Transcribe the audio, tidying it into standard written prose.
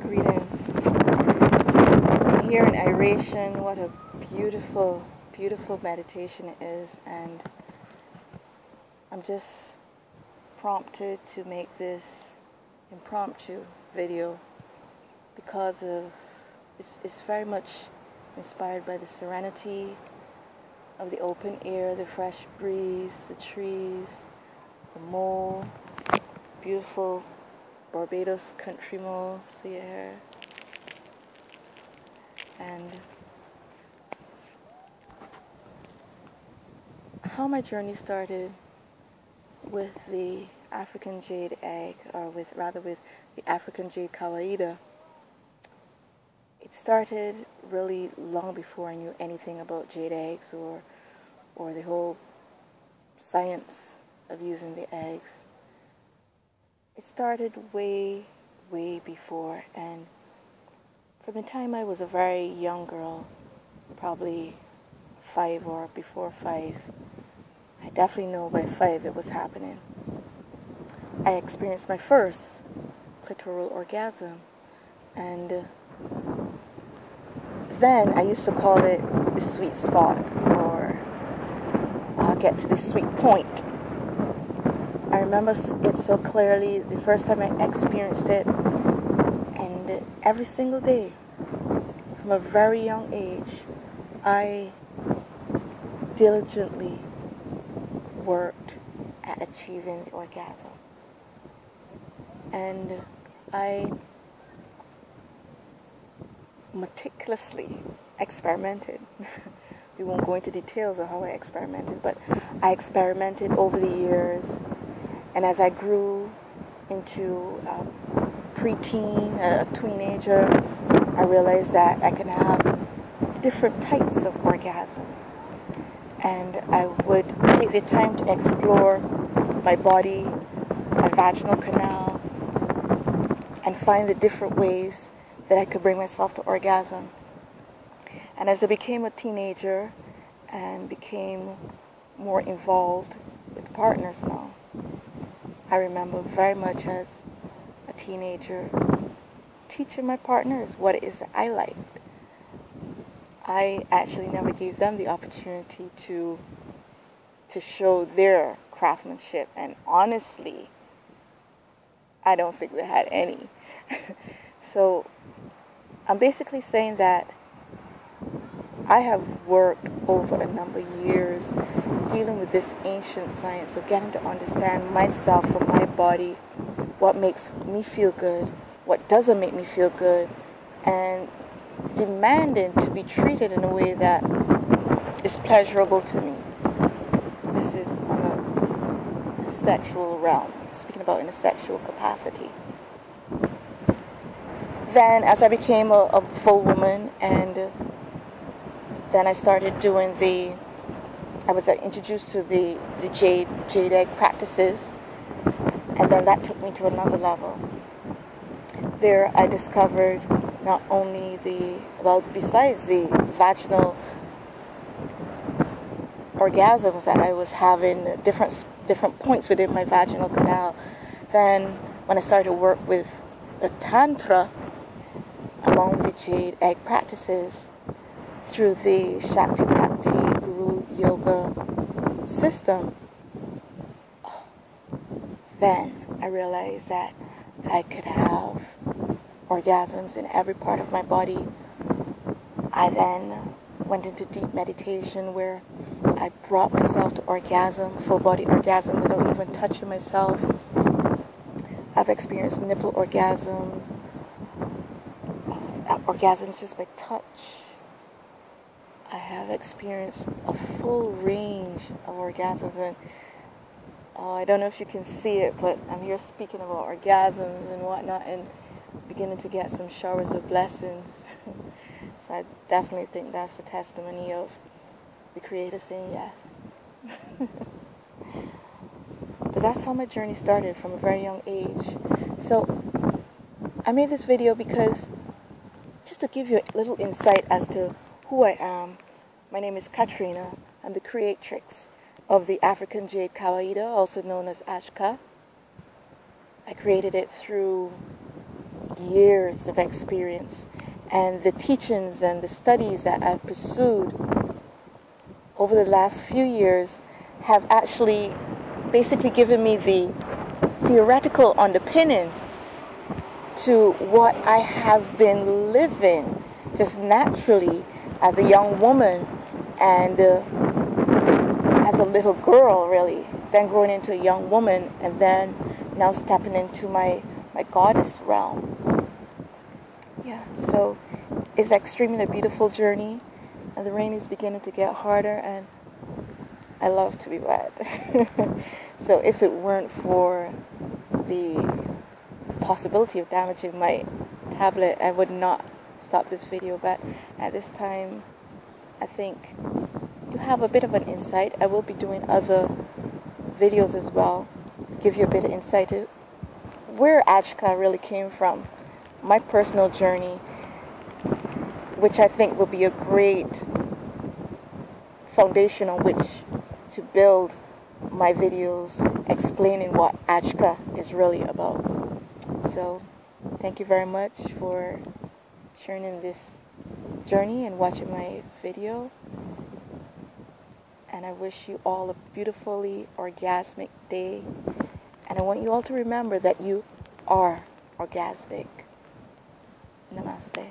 Greetings. Here in aeration, what a beautiful, beautiful meditation it is, and I'm just prompted to make this impromptu video because it's very much inspired by the serenity of the open air, the fresh breeze, the trees, the mole, beautiful Barbados country mole, see it here, and how my journey started with the Afrakan Jade egg, or with the Afrakan Jade Kawaida. It started really long before I knew anything about jade eggs or the whole science of using the eggs. It started way, way before, and from the time I was a very young girl, probably 5 or before 5, I definitely know by 5 it was happening. I experienced my first clitoral orgasm, and then I used to call it the sweet spot, or I'll get to the sweet point. I remember it so clearly the first time I experienced it, and every single day from a very young age I diligently worked at achieving the orgasm, and I meticulously experimented. We won't go into details of how I experimented, but I experimented over the years. And as I grew into a preteen, a teenager, I realized that I can have different types of orgasms. And I would take the time to explore my body, my vaginal canal, and find the different ways that I could bring myself to orgasm. And as I became a teenager and became more involved with partners now, I remember very much as a teenager teaching my partners what it is that I liked. I actually never gave them the opportunity to show their craftsmanship, and honestly, I don't think they had any. So I'm basically saying that I have worked over a number of years dealing with this ancient science of getting to understand myself and my body, what makes me feel good, what doesn't make me feel good, and demanding to be treated in a way that is pleasurable to me. This is on a sexual realm, speaking about in a sexual capacity. Then as I became a full woman, and then I started doing I was introduced to the jade egg practices, and then that took me to another level. There I discovered not only besides the vaginal orgasms that I was having, different points within my vaginal canal, then when I started to work with the Tantra, along with the jade egg practices, through the Shakti Bhakti Guru Yoga system, then I realized that I could have orgasms in every part of my body. I then went into deep meditation where I brought myself to orgasm, full body orgasm, without even touching myself. I've experienced nipple orgasms just by touch. I have experienced a full range of orgasms, and I don't know if you can see it, but I'm here speaking about orgasms and whatnot, and beginning to get some showers of blessings. So I definitely think that's the testimony of the Creator saying yes. But that's how my journey started, from a very young age. So I made this video because just to give you a little insight as to who I am. My name is Katrina. I'm the creatrix of the Afrakan Jade Kawaida, also known as AJKA. I created it through years of experience, and the teachings and the studies that I've pursued over the last few years have actually basically given me the theoretical underpinning to what I have been living just naturally as a young woman and as a little girl, really, then growing into a young woman, and then now stepping into my goddess realm. Yeah, so it's extremely a beautiful journey, and the rain is beginning to get harder, and I love to be wet. So if it weren't for the possibility of damaging my tablet, I would not stop this video. But at this time, I think you have a bit of an insight. I will be doing other videos as well, give you a bit of insight to where AJKA really came from, my personal journey, which I think will be a great foundation on which to build my videos explaining what AJKA is really about. So thank you very much for sharing in this journey and watching my video, and I wish you all a beautifully orgasmic day, and I want you all to remember that you are orgasmic. Namaste.